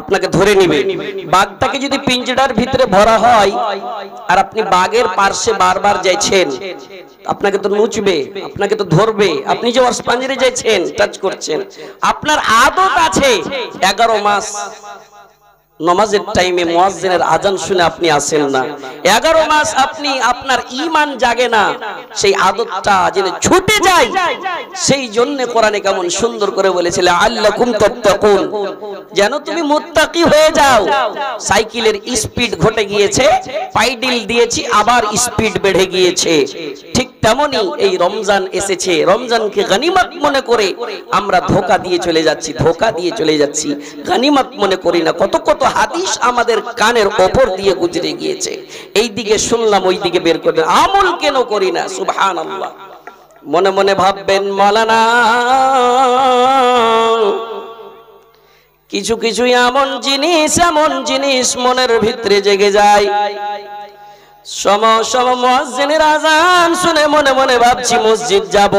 আপনাকে ধরে নিবে। বাঘটাকে যদি পিঞ্জরার ভিতরে ভরা হয় আর আপনি বাঘের পার্শ্বে বারবার যাইছেন, আপনাকে তো নুচবে, আপনাকে তো ধরবে। আপনি যে অস্পাঞ্জরে যাইছেন, টাচ করছেন, আপনার আদত আছে 11 মাস নামাজের টাইমে মুয়াজ্জিনের আজান শুনে আপনি আসেন না, 11 মাস আপনি আপনার ঈমান জাগে না, সেই আদতটা যেন ছুটে যায়। সেই জন্য কোরআনে কেমন সুন্দর করে বলেছিল আল্লাকুম তাত্তাকুন, যেন তুমি মুত্তাকি হয়ে যাও। সাইকেলের স্পিড ঘটে গিয়েছে, পাইডিল দিয়েছি আবার স্পিড বেড়ে গিয়েছে, ঠিক তেমনি এই রমজান এসেছে, রমজানকে গনিমত মনে করে আমরা ধোঁকা দিয়ে চলে যাচ্ছি, ধোঁকা দিয়ে চলে যাচ্ছি, গনিমত মনে করি না। কত কত হাদিস আমাদের কানের ওপর দিয়ে গুজরে গিয়েছে, এই দিকে শুনলাম ওই দিকে বের করে আমল কেন করি না। সুবহানাল্লাহ। মনে মনে ভাববেন মাওলানা কিছু কিছু এমন জিনিস মনের ভিতরে জেগে যায়। সম মুয়াজ্জিনের আজান শুনে মনে মনে ভাবছি মসজিদ যাব,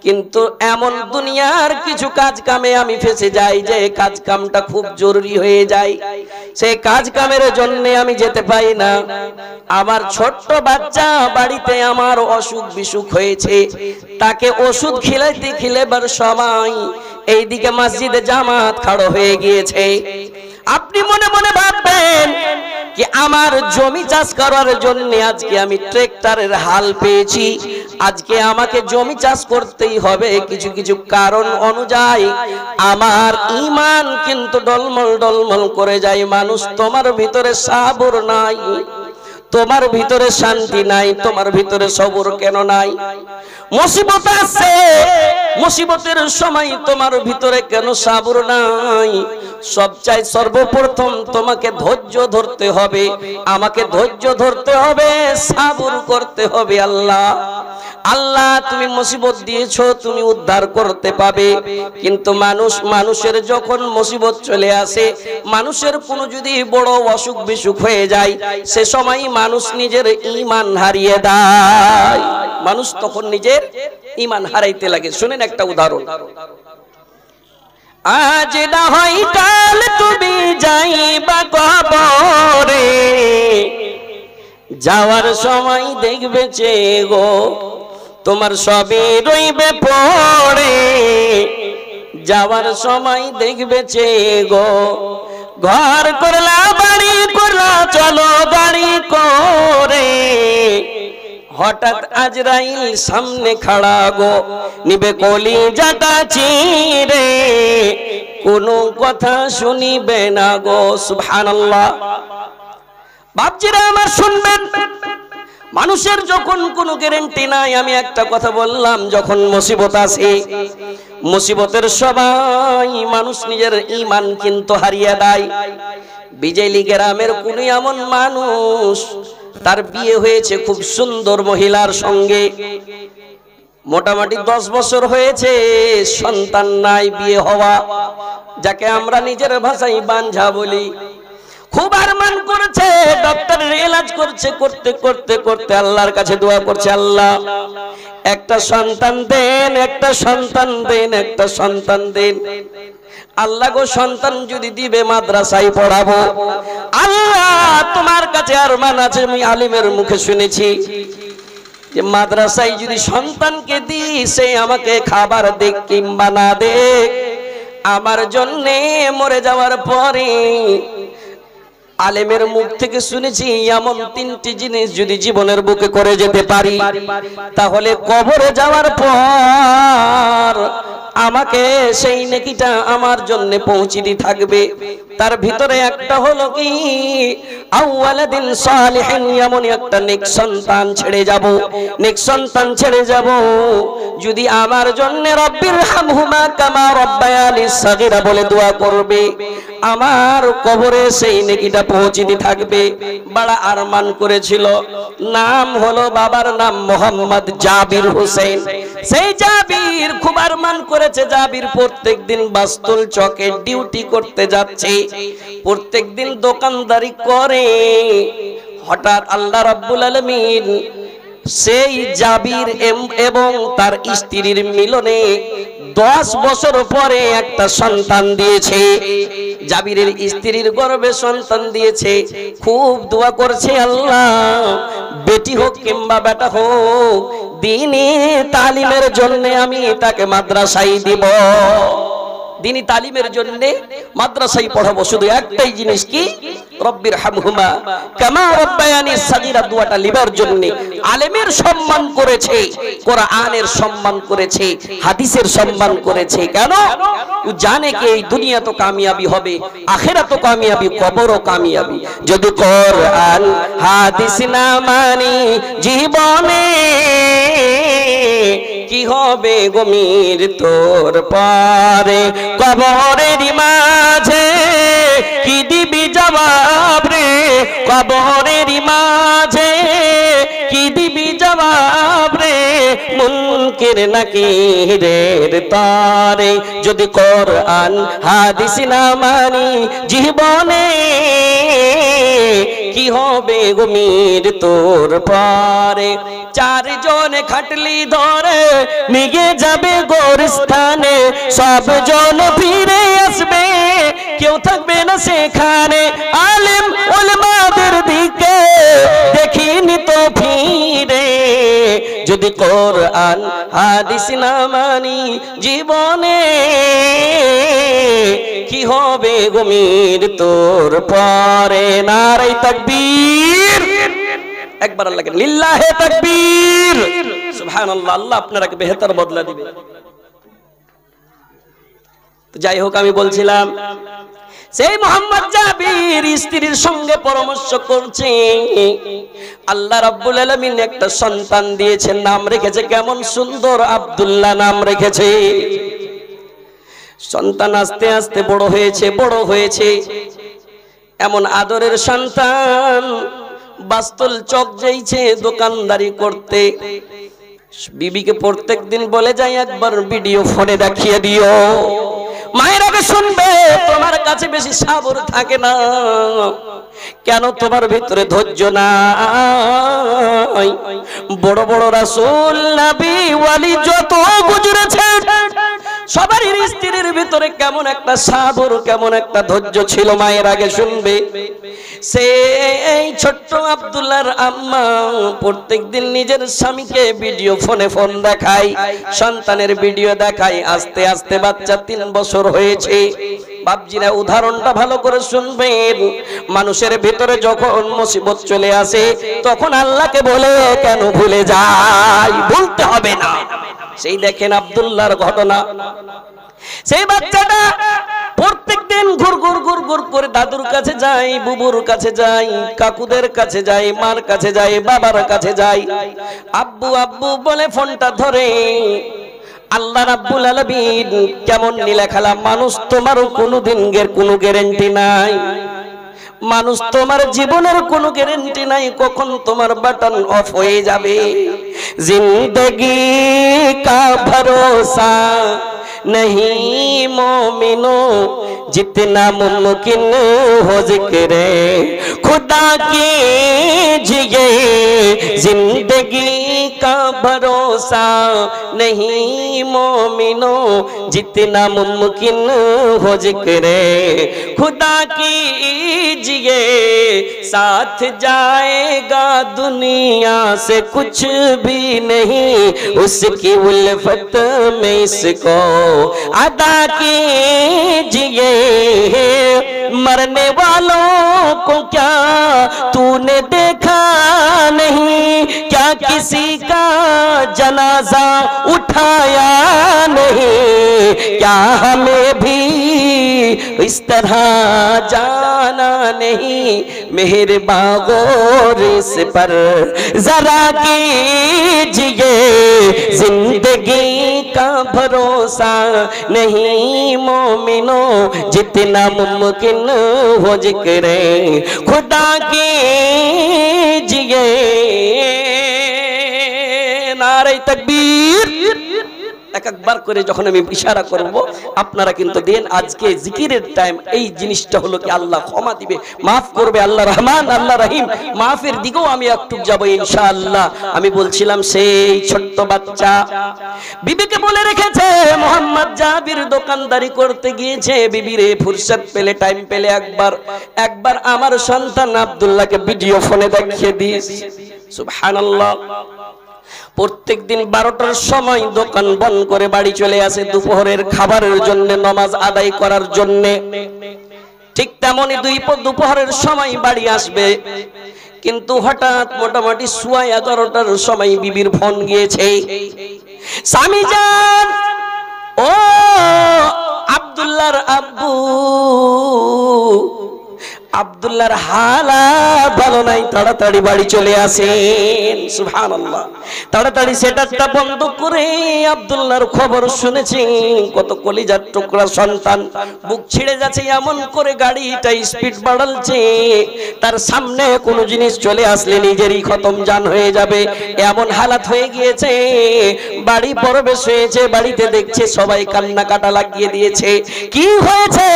কিন্তু এমন দুনিয়ার কিছু কাজ কামে আমি ফেসে যাই যে কাজ কামটা খুব জরুরি হয়ে যায়, সেই কাজ কামের জন্য আমি যেতে পাই না। আমার ছোট্ট বাচ্চা বাড়িতে আমার অসুখ বিসুখ হয়েছে, তাকে ওষুধ খিলেবার সময় এইদিকে মসজিদে জামাত খাড়ো হয়ে গিয়েছে। আপনি মনে মনে ভাববেন কি আমার জমি চাষ করার জন্য আজকে আমি ট্রাক্টরের হাল পেয়েছি, আজকে আমাকে জমি চাষ করতেই হবে। কিছু কিছু কারণ অনুযায়ী আমার ঈমান কিন্তু ডলমল ডলমল করে যায়। মানুষ, তোমার ভিতরে সাবর নাই, তোমার ভিতরে শান্তি নাই, তোমার ভিতরে সবর কেন নাই? মুসিবত আছে, মুসিবতের সময় তোমার ভিতরে কেন সবর নাই? সবচাই সর্বপ্রথম তোমাকে ধৈর্য ধরতে হবে, আমাকে ধৈর্য ধরতে হবে, সবর করতে হবে। আল্লাহ তুমি মুসিবত দিয়েছো, তুমি উদ্ধার করতে পাবে, কিন্তু মানুষের যখন মুসিবত চলে আসে, মানুষের কোনো যদি বড় অসুখ বিসুখ হয়ে যায়, সে সময় মানুষ নিজের ঈমান হারিয়ে দেয়, মানুষ তখন নিজের ঈমান হারাইতে লাগে। শুনেন একটা উদাহরণ। আজ না হয় কাল তুমি যাইবা কবরে, যাওয়ার সময় দেখবে যে গো তোমার সবই রইবে পড়ে, যাওয়ার সময় দেখবে যে গো ঘর করলা বাড়ি করলা চলো গাড়ি করে, হঠাৎ আজরাইল সামনে খাড়া গো নিবে কলিজাটা চিরে, কোনো কথা শুনিবে না গো। সুবহানাল্লাহ। বাপজিরা আমার শুনবেন, মানুষের যখন কোনো গ্যারান্টি নাই, আমি একটা কথা বললাম, যখন মুসিবত আসে, মুসিবতের সময় মানুষ নিজের ঈমান কিন্তু হারিয়ে দেয়। বিজেলি গ্রামের কোন এমন মানুষ, তার বিয়ে হয়েছে খুব সুন্দর মহিলার সঙ্গে, মোটামুটি 10 বছর হয়েছে, সন্তান নাই, বিয়ে হওয়া, যাকে আমরা নিজের ভাষায় বাঞ্ঝা বলি। খুব আরমান করেছে, ডক্টরের ইলাজ করছে, করতে করতে করতে আল্লাহর কাছে দোয়া করছে, আল্লাহ একটা সন্তান দেন, একটা সন্তান দেন, একটা সন্তান দেন। আল্লাহ গো সন্তান যদি দিবে মাদ্রাসায় পড়াবো। আল্লাহ তোমার কাছে আরমান আছে, আমি আলিমের মুখে শুনেছি যে মাদ্রাসায় যদি সন্তানকে দিই, সে আমাকে খাবার দেখ কিংবা না দেখ, আমার জন্য মরে যাওয়ার পরে আলেমের মুখ থেকে শুনেছি এমন 3টি জিনিস যদি জীবনের বুকে করে যেতে পারি, তাহলে কবরে যাওয়ার পর আমাকে সেই নেকিটা আমার জন্য পৌঁছিতে থাকবে। তার ভিতরে একটা হলো কি, আউয়ালাদিন সালিহিন, এমন একটা নেক সন্তান ছেড়ে যাব, নেক সন্তান ছেড়ে যাব যদি আমার জন্য রব্বির হামহুমা কামা রব্বায়ানি সাগীরা বলে দোয়া করবে, আমার কবরে সেই নেকিটা পৌঁছিতে থাকবে। বড় আরমান করেছিল, নাম হলো, বাবার নাম মোহাম্মদ জাবির হোসেন। সেই জাবির খুব আরমান করেছে, জাবির প্রত্যেকদিন বাস্তুল চকে ডিউটি করতে যাচ্ছে, প্রত্যেকদিন দোকানদারি করে। হঠাৎ আল্লাহ রাব্বুল আলামিন সেই জাবির এবং তার স্ত্রীর মিলনে 10 বছর পরে একটা সন্তান দিয়েছে। জাবিরের স্ত্রীর গর্ভে সন্তান দিয়েছে। খুব দোয়া করছে, আল্লাহ বেটি হোক কিংবা বেটা হোক, দ্বীনি তালিমের জন্য আমি তাকে মাদ্রাসায় দিব, দ্বীনি তালিমের জন্য মাদ্রাসায় পড়াবো। শুধু একটাই জিনিস, কি? রব্বির হামহুমা কামা রব্বায়ানি সাগীরা দোয়াটা লিবার জন্য আলেমের সম্মান করেছে, কোরআনের সম্মান করেছে, হাদিসের সম্মান করেছে। কেন? ও জানে কি এই দুনিয়া তো কামিয়াবি হবে, আখিরাত তো কামিয়াবি, কবরও কামিয়াবি। যদি কোরআন হাদিস না মানি জীবনে, কি হবে গমির তোর পারে, কবরের মাঝে কি দিবি জবাব রে, কবরের মাঝে কি দিবি জবাব রে, মুনকির নাকিরের তারে। যদি কোরআন হাদিস না মানি জীবনে, কি হবে গমির তোর পারে। চারজন খাটলি ধরে নিয়ে যাবে গোরস্থানে, সবজন ফিরে আসবে, কেউ থাকবে না সেখানে। আলেম উলামাদের দিকে দেখিনি তো ফিরে, যদি কোরআন হাদিস না মানি জীবনে, কি হবে গমির তোর পরে। নারে তাকবীর, একবার আল্লাহকে লিল্লাহে তাকবীর, সুবহানাল্লাহ। আল্লাহ আপনাকে বেহতর বদলা দিবে। তো যাই হোক, আমি বলছিলাম সেই মোহাম্মদ জাবির স্ত্রীর সঙ্গে পরামর্শ করছে। আল্লাহ রাব্বুল আলামিন একটা সন্তান দিয়েছেন, নাম রেখেছে কেমন সুন্দর, আব্দুল্লাহ নাম রেখেছে। সন্তান আস্তে আস্তে বড় হয়েছে, বড় হয়েছে, এমন আদরের সন্তান। বাস্তুল চক যাইছে দোকানদারি করতে, বিবিকে প্রত্যেক দিন বলে যায় একবার ভিডিও ফোনে দেখিয়ে দিও। মায়ের আগে শুনবে তোমার কাছে বেশি সাবর থাকে না, কেন? তোমার ভিতরে ধৈর্য নাই। বড় বড় রাসূল নবী ওয়ালি যত গুজরেছে, সবারই স্ত্রীর ভিতরে কেমন একটা সাবর, কেমন একটা ধৈর্য ছিল। মায়ের আগে শুনবে। সেই ছোট্ট আব্দুল্লাহর আম্মা প্রত্যেকদিন নিজের স্বামীকে ভিডিও ফোনে ফোন দেখায়, সন্তানের ভিডিও দেখায়। আস্তে আস্তে বাচ্চা 3 বছর হয়েছে। বাপজিরা উদাহরণটা ভালো করে শুনবেন। মানুষের ভিতরে যখন মুসিবত চলে আসে, তখন আল্লাহকে বলে কেন ভুলে যায়? বলতে হবে না। সেই দেখেন আব্দুল্লাহর ঘটনা। সেই বাচ্চাটা প্রত্যেকদিন ঘুর ঘুর ঘুর ঘুর করে দাদুর কাছে যায়, বুবুর কাছে যায়, কাকুদের কাছে যায়, মার কাছে যায়, বাবার কাছে যায়। আব্বু আব্বু বলে ফোনটা ধরে। আল্লাহ রাব্বুল আলামিন কেমন নীলাখালা মানুষ, তোমারও কোনোদিন কোনো গ্যারান্টি নাই। মানুষ তোমার জীবনের কোনো গ্যারান্টি নাই, কখন তোমার বাটন অফ হয়ে যাবে। জিंदगी का भरोसा नहीं मोमिनो, जितना मुमकिन हो जिक्र खुदा कीजिए। जिंदगी का भरोसा नहीं मोमिनो, जितना मुमकिन हो जिक्र खुदा कीजिए। साथ जाएगा दुनिया से कुछ भी नहीं, उसकी उल्फत में इसको अदा कीजिए। मरने वालों को क्या तूने देखा नहीं, क्या किसी का जनाजा उठाया नहीं, क्या हमें भी इस तरह जाना नहीं। मेहरबान गौर इस पर जरा कीजिए। जिंदगी का भरोसा नहीं मोमिनो, जितना मुमकिन हो जिक्र खुदा कीजिए। नारे तकबीर, একবার করে যখন আমি ইশারা করব আপনারা কিন্তু দেন। আজকে জিকিরের টাইম, এই জিনিসটা হলো কি আল্লাহ ক্ষমা দিবে, মাফ করবে, আল্লাহ রহমান আল্লাহ রহিম, মাফের দিকেও আমি একটু যাব ইনশাআল্লাহ। আমি বলছিলাম সেই ছোট্ট বাচ্চা বিবিকে বলে রেখেছে মোহাম্মদ জাবির দোকানদারি করতে গিয়েছে, বিবিরে ফুরসত পেলে টাইম পেলে একবার আমার সন্তান আব্দুল্লাহকে ভিডিও ফোনে দেখিয়ে দিস। সুবহানাল্লাহ। প্রত্যেকদিন 12টার সময় দোকান বন্ধ করে বাড়ি চলে আসে দুপুরের খাবারের জন্য, নামাজ আদায় করার জন্য। ঠিক তেমনি দুপুরের সময় বাড়ি আসবে, কিন্তু হঠাৎ মোটামুটি 11:15টার সময় বিবির ফোন গিয়েছে, স্বামী যান, ও আব্দুল্লাহর আব্বু, আব্দুল্লাহর হালাত ভালো নাই, তাড়াতাড়ি বাড়ি চলে আসেন। সুবহানাল্লাহ। তাড়াতাড়ি সেটারটা বন্ধ করে আব্দুল্লাহর খবর শুনেছি, কত কলিজার টুকরা সন্তান, বুক ছিঁড়ে যাচ্ছে, এমন করে গাড়িটা স্পিড বাড়ালছে, তার সামনে কোনো জিনিস চলে আসলে নিজেরই খতম জান হয়ে যাবে, এমন হালাত হয়ে গিয়েছে। বাড়ি প্রবেশ হয়েছে, বাড়িতে দেখছে সবাই কান্না কাটা লাগিয়ে দিয়েছে। কি হয়েছে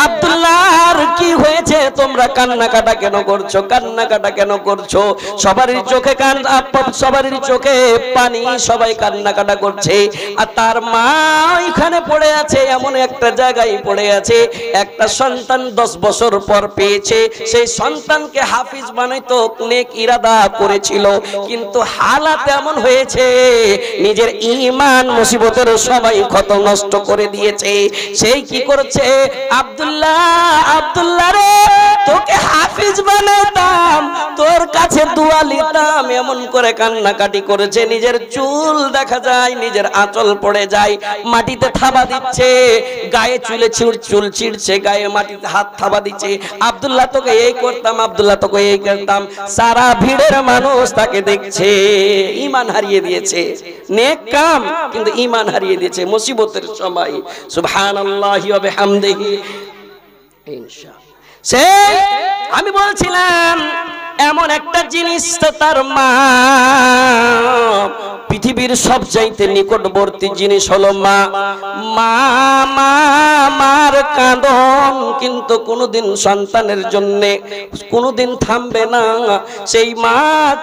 আব্দুল্লাহর, কি হয়েছে, তোমরা কান্নাকাটা কেন করছো, কান্নাকাটা কেন করছো? সবারই চোখে সবারই চোখে পানি, সবাই কান্নাকাটা করছে। আর তার মা এখানে পড়ে আছে, এমন একটা জায়গায় পড়ে আছে, একটা সন্তান 10 বছর পর পেয়েছে, সেই সন্তানকে হাফিজ বানাইতো নেক ইরাদা করেছিল, কিন্তু হালাত এমন হয়েছে নিজের ঈমান মুসিবতের সবাই ক্ষত নষ্ট করে দিয়েছে। সেই কি করছে, আব্দুল্লাহ রে, তোকে হাফিজ বানাতাম, তোর কাছে দোয়া নিতাম, এমন করে কান্নাকাটি করেছে। নিজের চুল দেখা যায়, নিজের আঁচল পড়ে যায়, মাটিতে থাবা দিচ্ছে, গায়ে চুল ছিঁড়ছে, গায়ে মাটিতে হাত থাবা দিচ্ছে। আব্দুল্লাহ তোকে এই করতাম, আব্দুল্লাহ তোকে এই করতাম। সারা ভিড়ের মানুষ তাকে দেখছে, ঈমান হারিয়ে দিয়েছে, নেক কাম কিন্তু ঈমান হারিয়ে দিয়েছে মুসিবতের সময়। সুবহানাল্লাহি ওয়া বিহামদিহি। ইনশাআল্লাহ। সেই আমি বলছিলাম এমন একটা জিনিস, তার মা, পৃথিবীর সবচাইতে নিকটবর্তী জিনিস হলো মা। মার কাঁদন কিন্তু কোনোদিন সন্তানের জন্য কোনোদিন থামবে না। সেই মা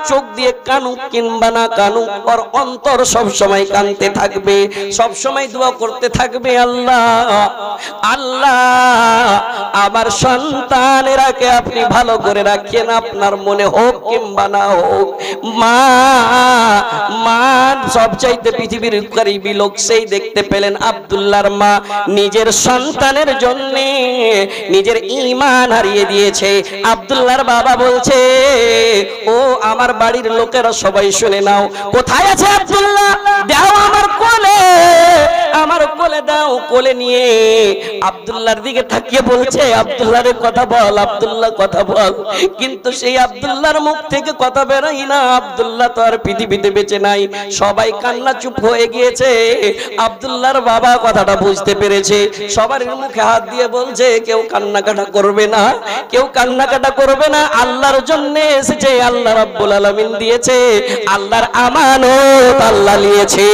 চোখ দিয়ে কানুক কিংবা না কানুক, ওর অন্তর সব সময় কাঁদতে থাকবে, সব সময় দোয়া করতে থাকবে, আল্লাহ আমার সন্তানেরাকে আপনি ভালো করে রাখেন, আপনার মনে হোক কিংবা না হোক। মা সবচাইতে পৃথিবীর গরিবী লোক, সেই দেখতে পেলেন আব্দুল্লাহর মা নিজের সন্তানের জন্য নিজের ঈমান হারিয়ে দিয়েছে। আব্দুল্লাহর বাবা বলছে, ও আমার বাড়ির লোকেরা সবাই শুনে নাও, কোথায় আছে আব্দুল্লাহ, দাও আমার কোলে, আমার কোলে দাও। কোলে নিয়ে আব্দুল্লাহর দিকে তাকিয়ে বলছে, আব্দুল্লাহর কথা বল, আব্দুল্লাহ কথা বল। কিন্তু সেই আব্দুল্লাহর মুখ থেকে কথা বেরোয় না। আব্দুল্লাহ তো আর পৃথিবীতে বেঁচে নাই, সবাই কান্না চুপ হয়ে গিয়েছে। আব্দুল্লাহর বাবা কথাটা বুঝতে পেরেছে, সবার মুখে হাত দিয়ে বলছে, কেউ কান্নাকাটা করবে না, কেউ কান্নাকাটা করবে না, আল্লাহর জন্য এসেছে, আল্লাহ রাব্বুল আলামিন দিয়েছে, আল্লাহর আমানত আল্লাহ নিয়েছে।